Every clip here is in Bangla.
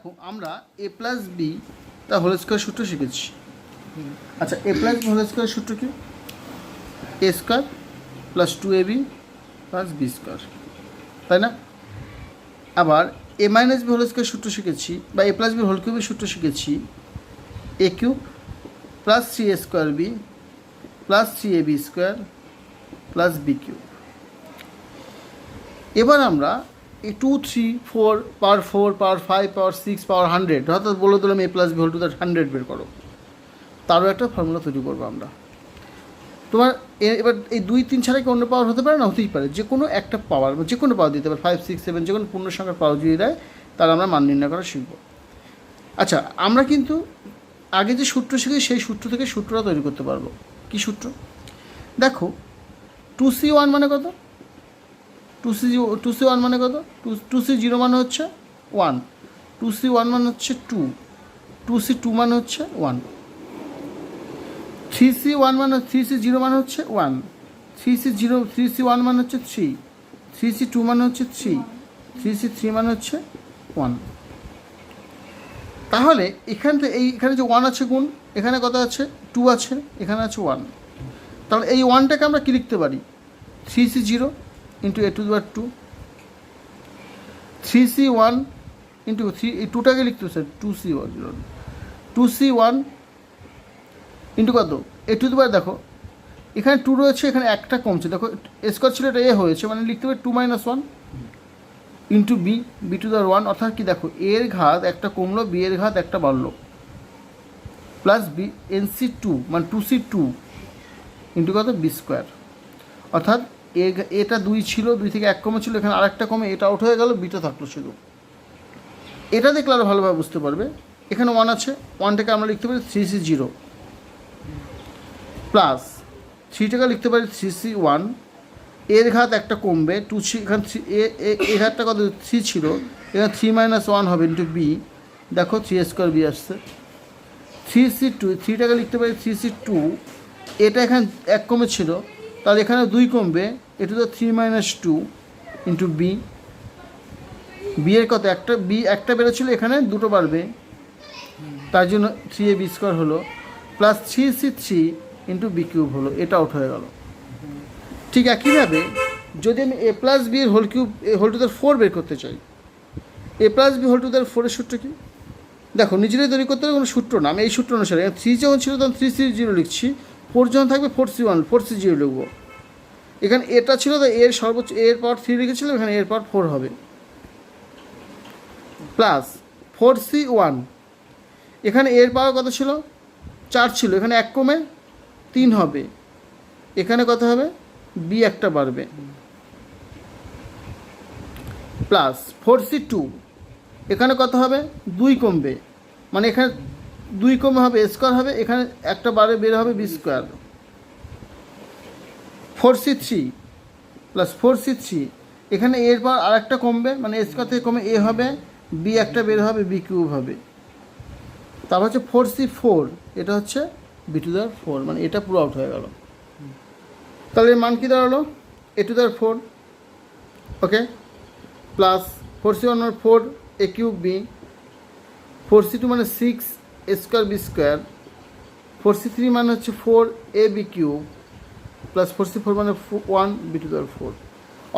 দেখো আমরা এ প্লাস বি তার হোল স্কোয়ার সূত্র শিখেছি। আচ্ছা, A plus B whole square সূত্র কি? A square plus 2ab plus B square, তাই না? আবার A minus B whole square সূত্র শিখেছি, বা এ প্লাস বি হোল কিউবের সূত্র শিখেছি। A cube plus 3a square B plus 3ab square plus B cube. এবার আমরা এই 2, 3, 4 পাওয়ার 4 পাওয়ার 5 পাওয়ার 6 পাওয়ার 100 অর্থাৎ বলে দিলাম A plus B whole to the 100 বের করো। তারও একটা ফর্মুলা তৈরি করবো আমরা। তোমার এবার এই 2, 3 ছাড়া কি অন্য পাওয়ার হতে পারে না? হতেই পারে, যে কোনো একটা পাওয়ার, যে কোনো পাওয়ার দিতে পারে, 5, 6, 7 যে কোনো পূর্ণ সংখ্যার পাওয়ার যদি দেয় তাহলে আমরা মান নির্ণয় করা শিখব। আচ্ছা, আমরা কিন্তু আগে যে সূত্র শিখেছি সেই সূত্র থেকে সূত্রটা তৈরি করতে পারবো। কি সূত্র? দেখো, 2c1 মানে কত? 2c1 মানে কত? 2c0 মানে হচ্ছে 1, 2c1 মানে হচ্ছে 2, 2c2 মানে হচ্ছে 1, 3c1 মানে 3c0 মানে হচ্ছে 1, 3c1 মানে হচ্ছে 3, 3c2 মানে হচ্ছে 3, 3c3 মানে হচ্ছে 1। তাহলে এখানে যে 1 আছে গুণ, এখানে কত আছে? 2 আছে, এখানে আছে 1। তাহলে এই 1টাকে আমরা কী লিখতে পারি? 3c0 into a two the power 2, 3c1 into 3, এই 2টাকে লিখতে স্যার 2c1, 2c1 ইন্টু কত? এ টু দি পাওয়ার, দেখো এখানে 2 রয়েছে, এখানে একটা কমছে, দেখো স্কোয়ার ছিল, এটা এ হয়েছে, মানে লিখতে পারি 2 - 1 ইন্টু বি টু দি পাওয়ার 1, অর্থাৎ কি দেখো এর ঘাত একটা কমলো, বি এর ঘাত একটা বাড়লো, প্লাস বি NC2 মানে 2c2 ইন্টু কত? B square. অর্থাৎ এটা 2 ছিল, 2 থেকে 1 কমে ছিল, এখানে আরেকটা কমে এটা আউট হয়ে গেল, বিটা থাকলো শুধু। এটা দেখলে আরও ভালোভাবে বুঝতে পারবে। এখানে 1 আছে, 1টাকে আমরা লিখতে পারি 3c0 প্লাস 3টাকে লিখতে পারি 3c1, এর ঘাত একটা কমবে, 2 এখানে এর ঘাতটা কত? 3 ছিল, এখানে 3 - 1 হবে ইন্টু বি, দেখো 3a স্কোয়ার বি আসছে। 3c2, 3টাকে লিখতে পারি 3c2, এটা এখানে 1 কমে ছিল, তাহলে এখানে 2 কমবে, এটা তো 3 - 2 ইন্টু বি, বি এর কত? একটা বেরোচ্ছিল, এখানে 2টো বাড়বে, তার জন্য 3ab স্কোয়ার হলো, plus 3c3 into B cube হলো, এটা আউট হয়ে গেল। ঠিক একইভাবে যদি আমি এ প্লাস বি এর whole cube whole to the 4 বের করতে চাই, A plus B whole to the 4 এর সূত্র কি? দেখো নিজেরাই তৈরি করতে হবে, কোনো সূত্র না, আমি এই সূত্র অনুসারে 3 যখন ছিল তখন 3c0 লিখছি, 4 যখন থাকবে 4c1 4c0 লিখবো। এখানে এটা ছিল, তো এর সর্বোচ্চ এর পাওয়ার 3 লিখেছিলাম, এখানে এর পাওয়ার 4 হবে, প্লাস 4c1, এখানে এর পাওয়ার কত ছিল? 4 ছিল, এখানে 1 কমে 3 হবে, এখানে কত হবে? বি একটা বাড়বে, প্লাস 4c2, এখানে কত হবে? 2 কমবে, মানে এখানে 2 কমে হবে স্কোয়ার হবে, এখানে একটা বারে বের হবে B square, 4c3 plus 4c3, এখানে এর পর আর একটা কমবে, মানে স্কোয়ার থেকে কমে এ হবে, বি একটা বের হবে, বি কিউব হবে, তারপর হচ্ছে 4c4, এটা হচ্ছে বি টু দ্য 4, মানে এটা পুরো আউট হয়ে গেল। তাহলে এর মান কী দাঁড়ালো? A to the 4, okay, plus 4c1 মানে 4 এ কিউব বি, 4c2 মানে 6 A square B square, 4c3 মানে হচ্ছে 4 A B cube, plus 4c4 মানে 1 বি টু দ্য 4।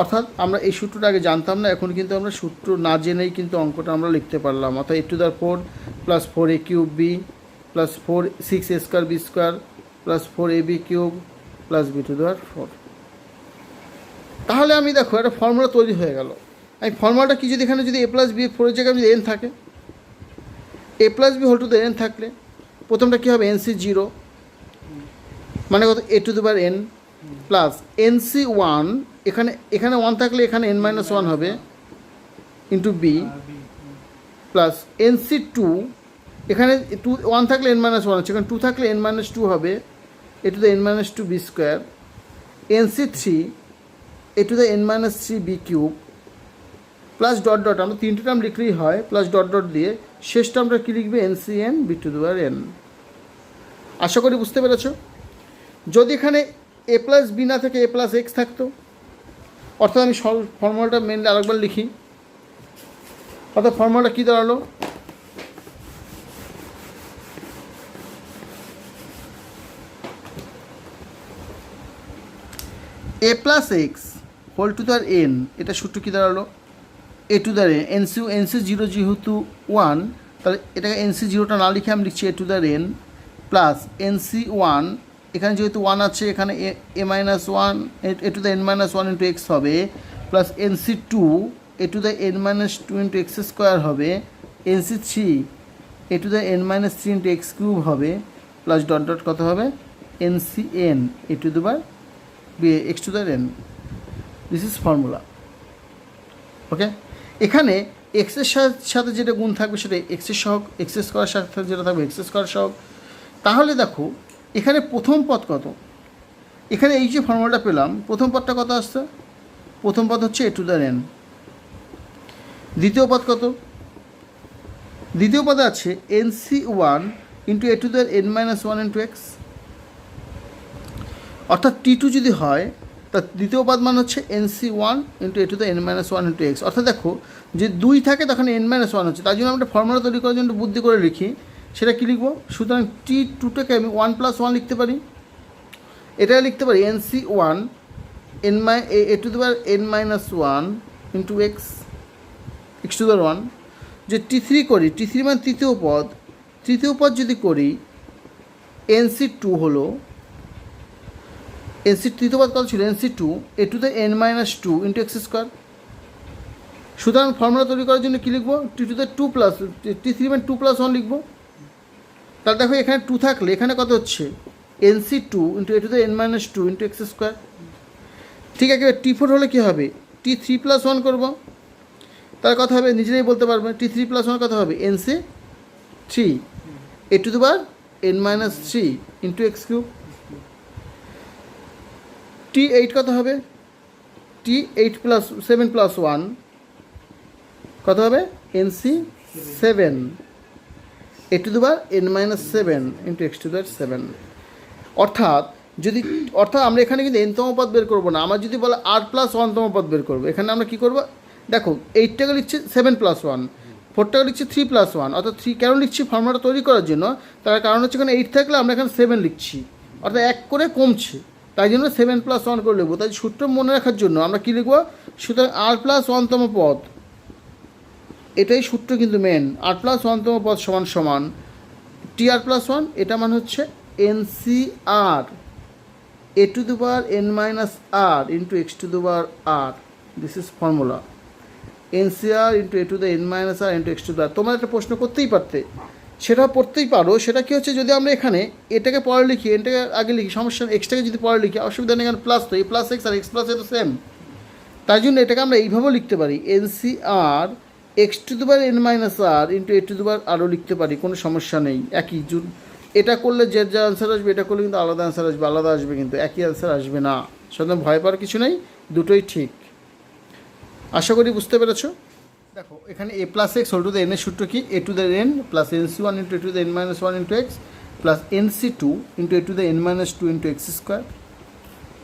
অর্থাৎ আমরা এই সূত্রটা আগে জানতাম না, এখন কিন্তু আমরা সূত্র না জেনেই কিন্তু অঙ্কটা আমরা লিখতে পারলাম। অর্থাৎ A to the 4 plus 4 A cube B plus 4 6 A square B square plus 4 A B cube plus B to the 4। তাহলে আমি দেখো একটা ফর্মুলা তৈরি হয়ে গেল। আমি ফর্মুলাটা কি, যদি এখানে যদি এ প্লাস বি 4 এর জায়গায় যদি এন থাকে, A plus B whole to the N থাকলে প্রথমটা কী হবে? NC0 মানে কত? A to the power N, plus NC1, এখানে 1 থাকলে এখানে n - 1 হবে ইন্টু বি, প্লাস NC2, এখানে 1 থাকলে n - 1 হচ্ছে, এখানে 2 থাকলে n - 2 হবে, A to the n - 2 B square, NC3 A to the n - 3 B cube, plus dot dot, আমরা 3টে টার্ম লিখলেই হয়, প্লাস ডট ডট দিয়ে শেষ টার্মটা কী লিখবে? NCn B to the power n। আশা করি বুঝতে পেরেছ। যদি এখানে এ প্লাস বি না থেকে এ প্লাস এক্স থাকতো, অর্থাৎ আমি ফর্মুলাটা মেনলি আরেকবার লিখি, অর্থাৎ ফর্মুলাটা কী দাঁড়ালো? A plus x whole to the N, এটা সূত্র কী দাঁড়ালো, A to the N, NC zero যেহেতু ওয়ান, তাহলে এটাকে এনসি জিরোটা না লিখে আমি লিখছি A to the N plus NC one, এখানে যেহেতু ওয়ান আছে এখানে A minus one, A to the N minus one into X হবে, plus NC two A to the N minus two into X square হবে, NC three A to the N minus three into X cube হবে, প্লাস ডট ডট কত হবে NC N A to the X to the N. This is formula. Okay, এখানে এক্সের সাথে যেটা গুণ থাকবে সেটা এক্সের সহগ, এক্স স্কোয়ার সাথে যেটা থাকবে এক্স স্কোয়ার সহগ। তাহলে দেখো এখানে প্রথম পদ কত, এখানে এই যে ফর্মুলাটা পেলাম প্রথম পদটা কত আসছে, প্রথম পদ হচ্ছে এ টু দ্য এন। দ্বিতীয় পদ কত, দ্বিতীয় পদে আছে NC one into A to the N minus one into x, অর্থাৎ টি টু যদি হয় তার দ্বিতীয় পদ মান হচ্ছে NC one into A to the N minus one into x. অর্থাৎ দেখো যে দুই থাকে তখন এন মাইনাস ওয়ান হচ্ছে, তাই জন্য আমরা ফর্মুলা তৈরি করার জন্য বুদ্ধি করে লিখি, সেটা কী লিখবো, সুতরাং টি টুটাকে আমি ওয়ান প্লাস ওয়ান লিখতে পারি, এটা লিখতে পারি NC one A to the N minus one into x x to the one. যে টি থ্রি করি, টি থ্রি মানে তৃতীয় পদ, তৃতীয় পদ যদি করি এনসি টু হলো, এনসি তৃতীয় পদ কত ছিল NC two A to the N minus two into X square. সুতরাং ফর্মুলা তৈরি করার জন্য কী লিখবো, T to the two plus T three মানে টু প্লাস ওয়ান লিখবো। তাহলে দেখো এখানে টু থাকলে এখানে কত হচ্ছে NC two into A to the N minus two into X square. ঠিক আছে, টি ফোর হলে কী হবে, টি থ্রি প্লাস ওয়ান করবো, তার কথা হবে নিজেরাই বলতে পারবে, টি থ্রি প্লাস ওয়ান কথা হবে NC three A to the N minus three into X cube. T eight কত হবে, টি eight plus seven plus one কত হবে NC seven A to the N minus seven into X to the seven. অর্থাৎ আমরা এখানে কিন্তু এনতম পদ বের করবো না, আমার যদি বলে আর প্লাস ওয়ানতম পদ বের করবো, এখানে আমরা কী করবো, দেখো এইটটাকে লিখছি সেভেন প্লাস ওয়ান, ফোরটাকে লিখছি থ্রি প্লাস ওয়ান, অর্থাৎ থ্রি কেন লিখছি ফর্মুলাটা তৈরি করার জন্য, তার কারণ হচ্ছে এখানে এইট থাকলে আমরা এখানে সেভেন লিখছি, অর্থাৎ এক করে কমছে, তাই জন্য সেভেন প্লাস ওয়ান করে লিখবো। তাই সূত্র মনে রাখার জন্য আমরা কী লিখবো, সুতরাং আর প্লাস ওয়ানতম পদ, এটাই সূত্র কিন্তু মেন, আর প্লাস ওয়ানতম পদ সমান সমান টি আর প্লাস ওয়ান, এটা মানে হচ্ছে NC R A to the power N minus R into X to the power R. This is formula NCR into A to the N minus R into X to the R. তোমরা একটা প্রশ্ন করতেই পারতে, সেটা পড়তেই পারো, সেটা কী হচ্ছে, যদি আমরা এখানে এটাকে পরে লিখি, এটাকে আগে লিখি সমস্যা, এক্সটাকে যদি পরে লিখি অসুবিধা নেই, কারণ প্লাস তো এই প্লাস এক্স আর এক্স প্লাস এ তো সেম, তাই জন্য এটাকে আমরা এইভাবেও লিখতে পারি NCR X to the power N minus R into A to the power আরও লিখতে পারি, কোনো সমস্যা নেই। একই এটা করলে যে যা অ্যান্সার আসবে, এটা করলে কিন্তু আলাদা অ্যান্সার আসবে, আলাদা আসবে, কিন্তু একই অ্যান্সার আসবে না, সুতরাং ভয় পাওয়ার কিছু নেই, দুটোই ঠিক। আশা করি বুঝতে পেরেছো। দেখো এখানে A plus x whole to the এনের সূত্র কি, A to the N plus NC one into A to the N minus one into X plus NC two into A to the N minus two into X square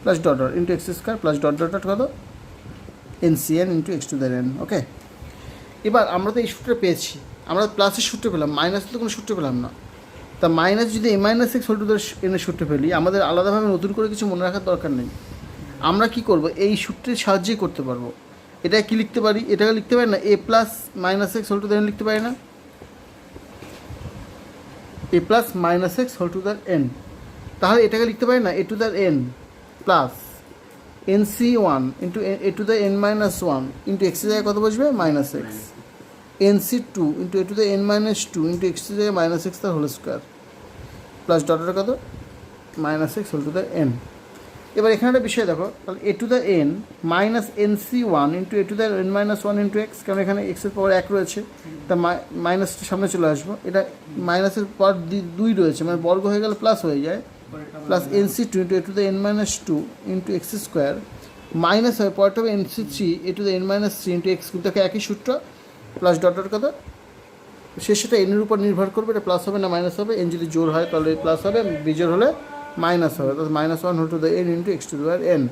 plus dot dot into X square plus dot dot dot কত NC N into X to the N. Okay, এবার আমরা তো এই সূত্র পেয়েছি, আমরা প্লাসের সূত্র পেলাম, মাইনাসের তো কোনো সূত্র পেলাম না। তা মাইনাস যদি A minus X whole to the এনের সূত্র ফেলি, আমাদের আলাদাভাবে নতুন করে কিছু মনে রাখার দরকার নেই, আমরা কি করব, এই সূত্রের সাহায্যেই করতে পারবো। এটা কি লিখতে পারি, এটাকে লিখতে পারি না A plus minus X whole to the N লিখতে পারি না, A plus minus X whole to the N, তাহলে এটাকে লিখতে পারি না A to the N plus N C one into A to the N minus one into এক্সের জায়গায় কত বসবে minus X, N C two into A to the N minus two into এক্সের জায়গায় মাইনাস এক্স তার হোল স্কোয়ার প্লাস ডটের কত minus X whole to the N. এবার এখানে একটা বিষয় দেখো, তাহলে A to the N minus N C one into A to the N minus one into X, কারণ এখানে এক্সের পাওয়ার এক রয়েছে, তা মাইনাসটা সামনে চলে আসবো, এটা মাইনাসের পাওয়ার দুই রয়েছে, মানে বর্গ হয়ে গেলে প্লাস হয়ে যায়, plus N C two into A to the N minus two into X square minus হয় পরটা হবে N C three A to the N minus three into X, কিন্তু একই সূত্র প্লাস ডট ডট কত শেষটা এনের উপর নির্ভর করবে, এটা প্লাস হবে না মাইনাস হবে, এন যদি জোর হয় তাহলে প্লাস হবে, বিজোর হলে মাইনাস হবে, তাহলে minus one whole to the N into X to the power N.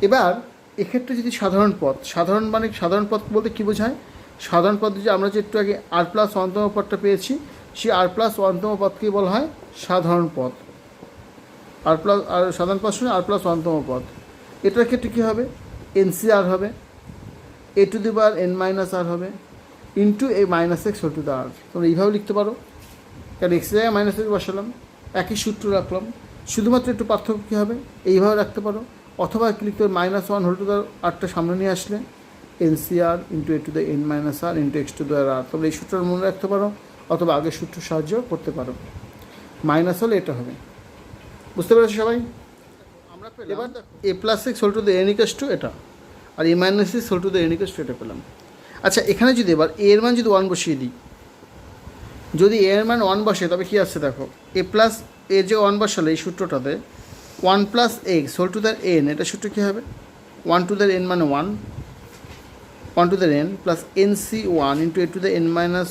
এবার এক্ষেত্রে যদি সাধারণ পদ, সাধারণ মানে সাধারণ পদ বলতে কী বোঝায়, সাধারণ পদ যে আমরা যে একটু আগে আর প্লাস ওয়ানতম পদটা পেয়েছি, সেই আর প্লাস ওয়ানতম পদকেই বলা হয় সাধারণ পদ, আর প্লাস আর সাধারণ পদ শুনে আর প্লাস ওয়ানতম পদ। এটার ক্ষেত্রে কী হবে, এনসিআর হবে, A to the power N minus R হবে into A minus X whole to the R. তোমরা এইভাবে লিখতে পারো, কারণ এক্সের জায়গায় মাইনাস এক্স বসালাম, একই সূত্র রাখলাম, শুধুমাত্র একটু পার্থক্য কী হবে, এইভাবে রাখতে পারো। অথবা কি লিখতে হবে, -1 হোল টু দ্য আরটা সামনে নিয়ে আসলে NCR into A to the N minus R into X to the R. তোমরা এই সূত্রটা মনে রাখতে পারো, অথবা আগের সূত্র সাহায্য করতে পারো। মাইনাস হলে এটা হবে, বুঝতে পেরেছো সবাই? আমরা এবার A plus x whole to the N equals to এটা, আর A minus X whole to the N equals to এটা পেলাম। আচ্ছা, এখানে যদি এবার এ এর মান যদি 1 বসিয়ে দিই, যদি এ এর মান 1 বসে তবে কী আসছে দেখো, এ প্লাস এ যে 1 বসালে এই সূত্রটাতে 1 plus x whole to the N, এটা সূত্র কী হবে, 1 টু দ্য এন মানে 1 to the N plus N C 1 into A to the N minus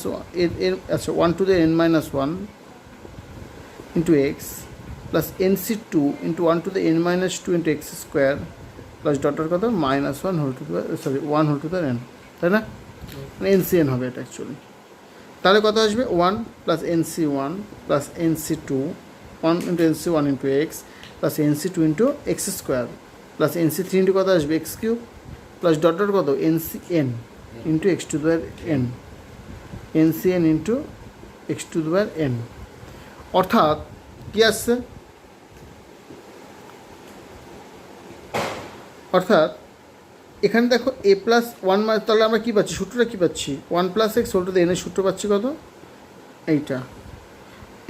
আচ্ছা 1 to the N minus 1 into X plus N C 2 into 1 to the N minus 2 into X square plus ডটার কত -1 whole to the 1 whole to the N, তাই না? মানে এন সি এন হবে এটা অ্যাকচুয়ালি। তাহলে কত আসবে, 1 plus N C 1 plus N C 2 1 into N C 1 into X plus N C 2 into X square plus N C 3 into কত আসবে, এক্স কিউব প্লাস ডটার কত N C N into X to the N, N C N into X to the N. অর্থাৎ কী আসছে, অর্থাৎ এখানে দেখো এ প্লাস 1 মানে তাহলে আমরা কী পাচ্ছি, সূত্রটা কী পাচ্ছি, 1 plus x whole to the এনের সূত্র পাচ্ছি কত, এইটা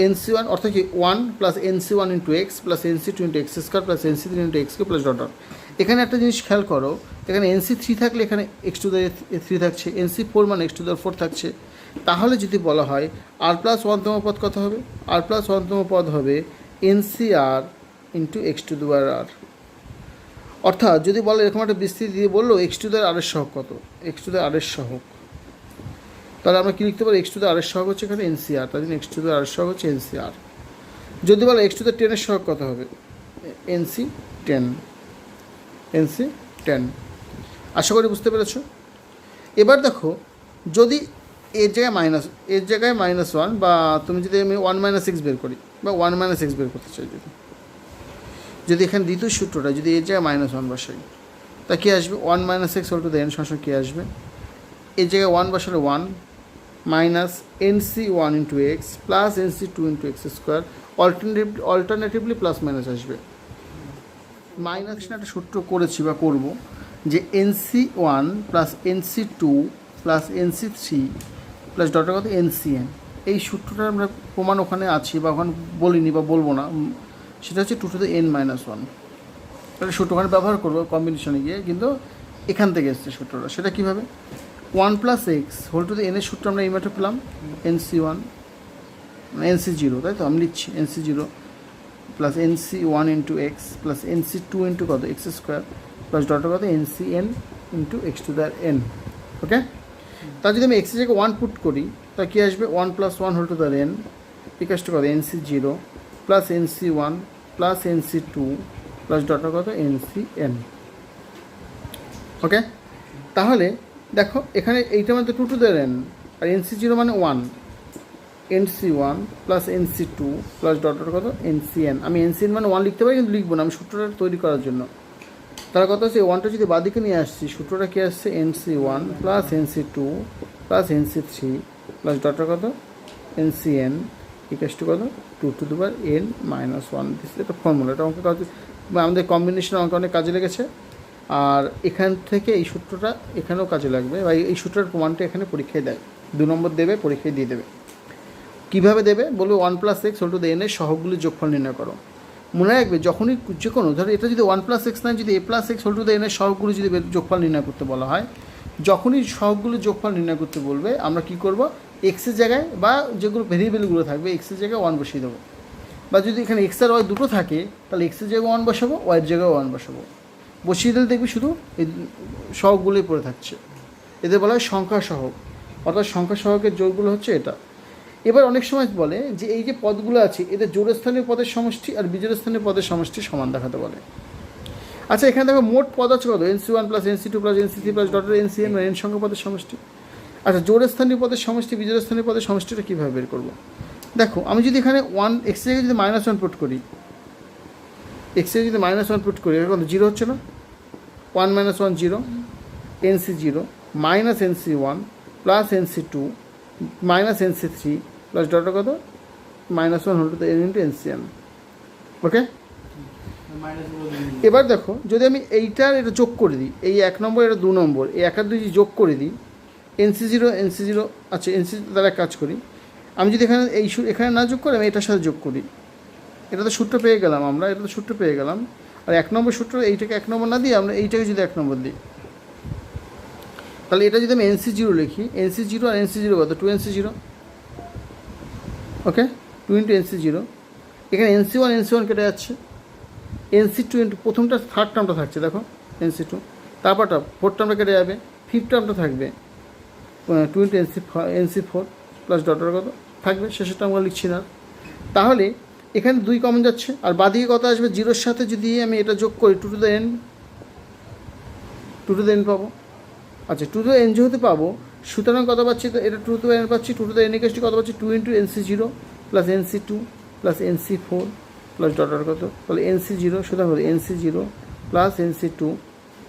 এন সি 1, অর্থাৎ কি 1 plus N C 1 into X plus N C 2 into X square plus N C 3 into X cube plus ডটার। এখানে একটা জিনিস খেয়াল করো, এখানে এন সি 3 থাকলে এখানে এক্স টু দ্য 3 থাকছে, এন সি 4 মানে এক্স টু দ্য 4 থাকছে। তাহলে যদি বলা হয় আর প্লাস 1তম পদ কত হবে, আর প্লাস 1তম পদ হবে N C R into X to the R. অর্থাৎ যদি বলে এরকম একটা বিস্তৃতি দিয়ে বললো এক্স টু দ্য আর এর সহগ কত, এক্স টু দ্য আর এর সহগ, তাহলে আমরা কী লিখতে পারি, এক্স টু দ্য আর এর সহগ হচ্ছে এখানে এনসিআর, তার জন্য এক্স টু দ্য আর এর সহগ হচ্ছে এনসিআর। যদি বলো এক্স টু দ্য 10 এর সহগ কত হবে, এনসি 10, এনসি 10। আশা করি বুঝতে পেরেছো। এবার দেখো, যদি এর জায়গায় -1 বা তুমি যদি আমি 1 মাইনাস এক্স বের করি বা 1 মাইনাস এক্স বের করতে চাই, যদি এখানে দ্বিতীয় সূত্রটা যদি এর জায়গায় -1 বসাই, তা কী আসবে, 1 minus X whole to the N সমান কী আসবে, এর জায়গায় 1 বসালে 1 minus N C 1 into X plus N C 2 into X square, alternatively plus minus আসবে। মাইনাস একটা সূত্র করেছি বা করব, যে N C 1 plus N C 2 plus N C 3 plus ডটার কত এন সি এন। এই সূত্রটা আমরা প্রমাণ ওখানে আছি বা ওখানে বলিনি বা বলবো না, সেটা হচ্ছে 2 টু দ্য n মাইনাস 1। তাহলে সূত্র ওখানে ব্যবহার করবো কম্বিনেশনে গিয়ে, কিন্তু এখান থেকে এসছে সূত্রটা। সেটা কীভাবে, 1 plus x whole to the এনের সূত্র আমরা এই মাত্র পেলাম, এন সি 1 এন সি 0, তাই তো আমি লিখছি N C 0 plus N C 1 into X plus N C 2 into কত এক্স স্কোয়ার প্লাস ডটার কত N C N into X to the N. Okay, তার যদি আমি এক্সের জায়গায় 1 পুট করি, তা কী আসবে, 1 plus 1 whole to the N equals to কত N C 0 plus N C 1 plus N C 2 plus ডটার কত এন সি এন। ওকে, তাহলে দেখো এখানে এইটা মানে 2 টু দ্য এন, আর এন সি 0 মানে 1, N C 1 plus N C 2 plus ডটার কত এন সি এন। আমি এন সি এন মানে 1 লিখতে পারি, কিন্তু লিখবো না, আমি সূত্রটা তৈরি করার জন্য। তার কথা হচ্ছে 1টা যদি বাদিকে নিয়ে আসছি, সূত্রটা কী আসছে, N C 1 plus N C 2 plus N C 3 plus ডটার কত N C N equals to কত 2 to the power n minus 1। এটা ফর্মুলা, এটা অঙ্ক কাজ আমাদের কম্বিনেশন অঙ্ক অনেক কাজে লেগেছে। আর এখান থেকে এই সূত্রটা এখানেও কাজে লাগবে, বা এই সূত্রের প্রমাণটা এখানে পরীক্ষায় দেয়, 2 নম্বর দেবে, পরীক্ষায় দিয়ে দেবে। কীভাবে দেবে বলবে, 1 plus x whole to the N এর সহগগুলির যোগফল নির্ণয় করো। মনে রাখবে, যখনই যে কোনো ধরো এটা যদি 1 প্লাস এক্স নয়, যদি A plus x whole to the N এর সহগগুলি যদি যোগফল নির্ণয় করতে বলা হয়, যখনই সহগগুলির যোগফল নির্ণয় করতে বলবে, আমরা কী করব, এক্সের জায়গায় বা যেগুলো ভেরিয়েবলগুলো থাকবে এক্সের জায়গায় 1 বসিয়ে দেবো। বা যদি এখানে এক্স আর ওয়াই দুটো থাকে, তাহলে এক্সের জায়গায় 1 বসাবো, ওয়াইয়ের জায়গায় 1 বসাবো, বসিয়ে দিলে দেখবি শুধু এই সহগগুলোই পড়ে থাকছে। এদের বলা হয় সংখ্যা সহগ, অর্থাৎ সংখ্যা সহগের যোগগুলো হচ্ছে এটা। এবার অনেক সময় বলে যে এই যে পদগুলো আছে, এদের জোড় স্থানীয় পদের সমষ্টি আর বিজোড় স্থানীয় পদের সমষ্টি সমান দেখাতে বলে। আচ্ছা, এখানে দেখো মোট পদ আছে কত, N C 1 plus N C 2 plus N C 3 plus ডটার এন সি এন, এন সংখ্যা পদের সমষ্টি। আচ্ছা, জোড় স্থানীয় পদের সমষ্টি বিজোড় স্থানীয় পদের সমষ্টিটা কীভাবে বের করবো? দেখো, আমি যদি এখানে 1 এক্সের জায়গায় যদি -1 পুট করি, এক্সের যদি -1 পুট করি, এখন 0 হচ্ছে না, 1 minus 1 0, NC 0 minus NC 1 plus NC 2 minus NC 3 plus dot কত minus 1 whole to the n into NCM. ওকে, এবার দেখো যদি আমি এইটার এটা যোগ করে দিই, এই 1 নম্বর এটা 2 নম্বর, এই 1 আর 2 যোগ করে দিই, NC 0 আচ্ছা NC দ্বারা কাজ করি। আমি যদি এখানে না যোগ করি আমি এটার সাথে যোগ করি, এটা তো সূত্র পেয়ে গেলাম আমরা, এটা তো সূত্র পেয়ে গেলাম। আর 1 নম্বর সূত্র এইটাকে 1 নম্বর না দিয়ে আমরা এইটাকে যদি 1 নম্বর দিই, তাহলে এটা যদি আমি NC 0 লিখি, NC 0 আর NC 0 কত 2NC 0, ওকে 2 ইন্টু NC 0, এখানে NC 1 কেটে যাচ্ছে, NC 2 ইন্টু প্রথমটা থার্ড টার্মটা থাকছে দেখো NC 2, তারপরটা ফোর্থ টার্মটা কেটে যাবে, ফিফথ টার্মটা থাকবে 2 ইন্টু NC 4 প্লাস ডটার কত থাকবে, শেষেরটা আমরা লিখছি না। তাহলে এখানে 2 কমন যাচ্ছে, আর বাদিকে কত আসবে 0-র সাথে যদি আমি এটা যোগ করি 2 টু দ্য n পাবো। আচ্ছা 2 টু দ্য n যেহেতু পাবো, সুতরাং কত পাচ্ছি, তো এটা 2 টু দ্য n পাচ্ছি, 2 টু দ্য n ইকুয়াল কত পাচ্ছি 2 into NC 0 plus NC 2 plus NC 4 plus ডটার কত, তাহলে NC 0 সুতরাং NC 0 plus NC 2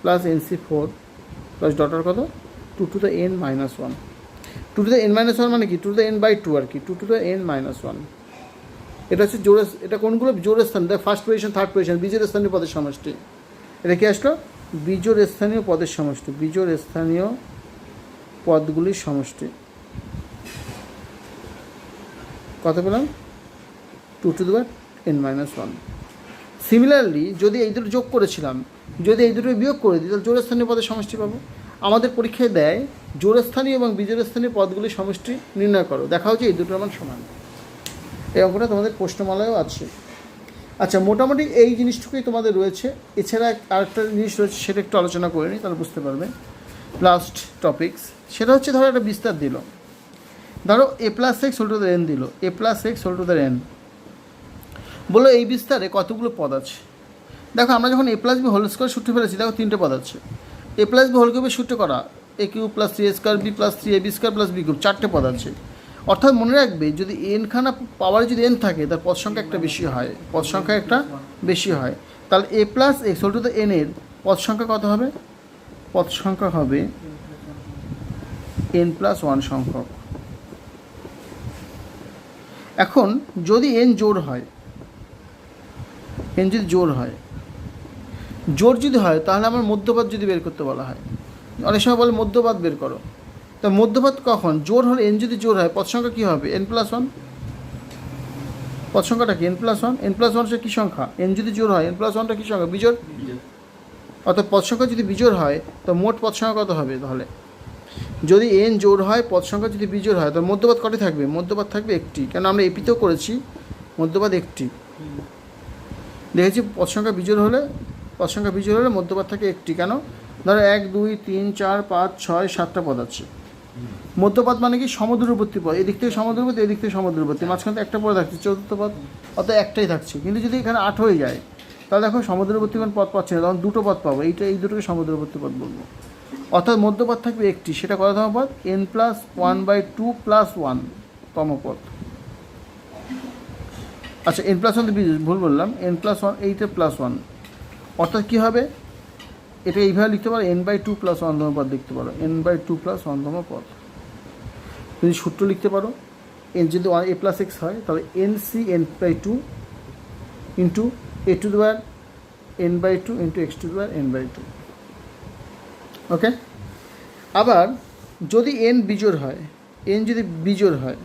plus NC 4 plus ডটার কত 2 to the n minus 1। 2 to the n minus 1 মানে কি 2 টু দ্য n বাই 2 আর কি, 2 টু দ্য n মাইনাস 1। এটা হচ্ছে জোড়, এটা কোনগুলো জোড়ের স্থান, দেখ ফার্স্ট পজিশন থার্ড পজিশন, বিজোড় স্থানীয় পদের সমষ্টি। এটা কি আসলো বিজোড় স্থানীয় পদের সমষ্টি, বিজোড় স্থানীয় পদগুলির সমষ্টি। কত পেলাম 2 to the n minus 1। Similarly যদি এই দুটো যোগ করেছিলাম, যদি এই দুটো বিয়োগ করে দিই, তাহলে জোড় স্থানীয় পদের সমষ্টি পাবো। আমাদের পরীক্ষায় দেয় জোড় স্থানীয় এবং বিজোড় স্থানীয় পদগুলির সমষ্টি নির্ণয় করো, দেখা হচ্ছে এই দুটোর মান সমান। এই অঙ্কটা তোমাদের প্রশ্নমালায়ও আছে। আচ্ছা মোটামুটি এই জিনিসটুকুই তোমাদের রয়েছে, এছাড়া আরেকটা জিনিস রয়েছে সেটা একটু আলোচনা করে নিই, তাহলে বুঝতে পারবে। লাস্ট টপিকস সেটা হচ্ছে, ধরো একটা বিস্তার দিল, ধরো a plus x whole to the n দিল, a plus x whole to the n বললো এই বিস্তারে কতগুলো পদ আছে। দেখো আমরা যখন a plus B whole square সূত্র ফেলেছি, দেখো 3টে পদ আছে। a প্লাস বি হোল কিউবের সূত্র করা a cube plus 3a square B plus 3ab square plus B cube, 4টে পদ আছে। অর্থাৎ মনে রাখবে যদি n-খানা পাওয়ারে যদি n থাকে তার পদ সংখ্যা একটা বেশি হয়, পদ সংখ্যা একটা বেশি হয়। তাহলে a plus x whole to the n এর পদ সংখ্যা কত হবে, পদ সংখ্যা হবে n প্লাস 1 সংখ্যক। এখন যদি n জোড় হয়, n যদি জোড় হয়, জোড় যদি হয় তাহলে আমার মধ্যপদ যদি বের করতে বলা হয়, অনেক সময় বলে মধ্যপদ বের করো, তা মধ্যপদ কখন জোড় হলে n যদি জোড় হয় পদ সংখ্যা কী হবে n প্লাস 1, পদ সংখ্যাটা কি n প্লাস 1, n প্লাস 1 সে কী সংখ্যা, n যদি জোড় হয় n প্লাস 1টা কী সংখ্যা বিজোড়, অর্থাৎ পদ সংখ্যা যদি বিজোড় হয় তো মোট পদ সংখ্যা কত হবে, তাহলে যদি n জোড় হয় পদ সংখ্যা যদি বিজোড় হয় তো মধ্যপদ কটি থাকবে, মধ্যপদ থাকবে একটি, কেন আমরা এপিতেও করেছি মধ্যপদ একটি দেখেছি। পদ সংখ্যা বিজোড় হলে মধ্যপদ থাকে একটি, কেন ধরো 1 2 3 4 5 6 7টা পদ আছে। মধ্যপদ মানে কি সমদূরবর্তী পদ, এদিক থেকে সমদূরবর্তী এদিক থেকে সমদূরবর্তী, মাঝখানে একটা পদ থাকছে চতুর্থ পদ, অর্থাৎ একটাই থাকছে। কিন্তু যদি এখানে 8 হয়ে যায় তাহলে দেখো সমদূরবর্তী কোন পদ পাচ্ছে না, তখন দুটো পদ পাবো, এই দুটোকে সমদূরবর্তী পদ বলবো। অর্থাৎ মধ্যপদ থাকবে একটি, সেটা কততম পদ n প্লাস 1/2 প্লাস 1 তম পদ। আচ্ছা n প্লাস 1 ভুল বললাম, n প্লাস 1 এইটা প্লাস 1, অর্থাৎ কী হবে এটা এইভাবে লিখতে পারো n/2 প্লাস 1তম পদ লিখতে পারো, n/2 প্লাস 1তম পদ। যদি সূত্র লিখতে পারো n যদি a প্লাস এক্স হয় তাহলে nc n/2 into a two দেওয়ার n/2 ইন্টু x টু দেওয়ার n/2। ওকে, আবার যদি n বিজোড় হয়, n যদি বিজোড় হয়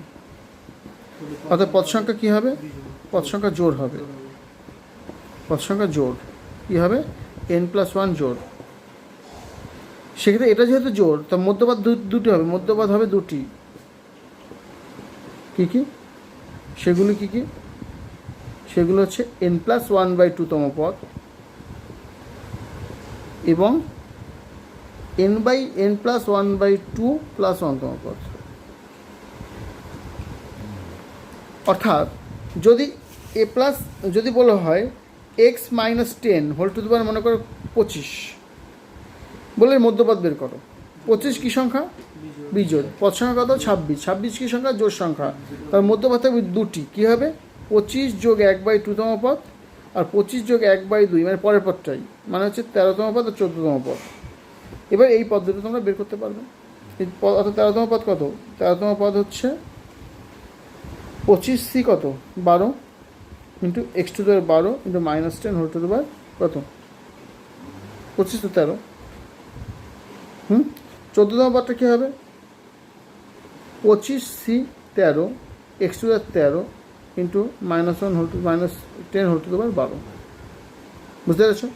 অর্থাৎ পদ সংখ্যা কী হবে, পদ সংখ্যা জোড় হবে, পদ সংখ্যা জোড় কী হবে n প্লাস 1 জোড়। সেক্ষেত্রে এটা যেহেতু জোড় তা মধ্যপদ দুটি হবে, মধ্যপদ হবে দুটি, কী কী সেগুলো কী কী, সেগুলো হচ্ছে n প্লাস 1/2 তম পদ এবং n প্লাস 1/2 প্লাস 1তম পদ। অর্থাৎ যদি a প্লাস যদি বলা হয় x minus 10 whole to the power মনে করো 25, বলে মধ্যপদ বের করো। 25 কী সংখ্যা বিজোড়, পদ সংখ্যা কত 26 কী সংখ্যা জোড় সংখ্যা, তার মধ্যপদ থাকবে দুটি, কী হবে 25 যোগ 1/2 তম পদ আর 25+1/2 মানে পরের পদটাই, মানে হচ্ছে 13তম পদ আর 14তম পদ। এবার এই পদ দুটো তোমরা বের করতে পারবে। এই পদ অর্থাৎ 13তম পদ কত? 13তম পদ হচ্ছে 25c কত 12 into x⁻12 into -10 whole to the power কত 25 তো 13। 14তম পদটা কী হবে? 25c 13 x⁻13 into -1 whole to -10 whole to the power 12। বুঝতে পেরেছো?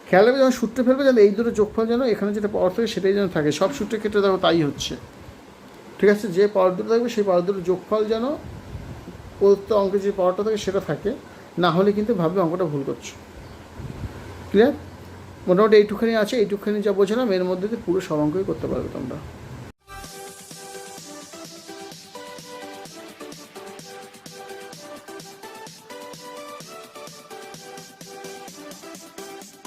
খেয়াল রাখবে যখন সূত্রে ফেলবে যেন এই দুটো যোগফল যেন এখানে যেটা পাওয়ার থাকে সেটাই যেন থাকে। সব সূত্রের ক্ষেত্রে দেখো তাই হচ্ছে, ঠিক আছে? যে পাওয়ার দুটো থাকবে সেই পাওয়ার দুটো যোগফল যেন প্রদত্ত অঙ্কে যে পাওয়ারটা থাকে সেটা থাকে, না হলে কিন্তু ভাববে অঙ্কটা ভুল করছো। ক্লিয়ার? মোটামুটি এইটুখানি আছে, এইটুখানি যা বোঝালাম এর মধ্যে দিয়ে পুরো সব অঙ্কই করতে পারবে তোমরা।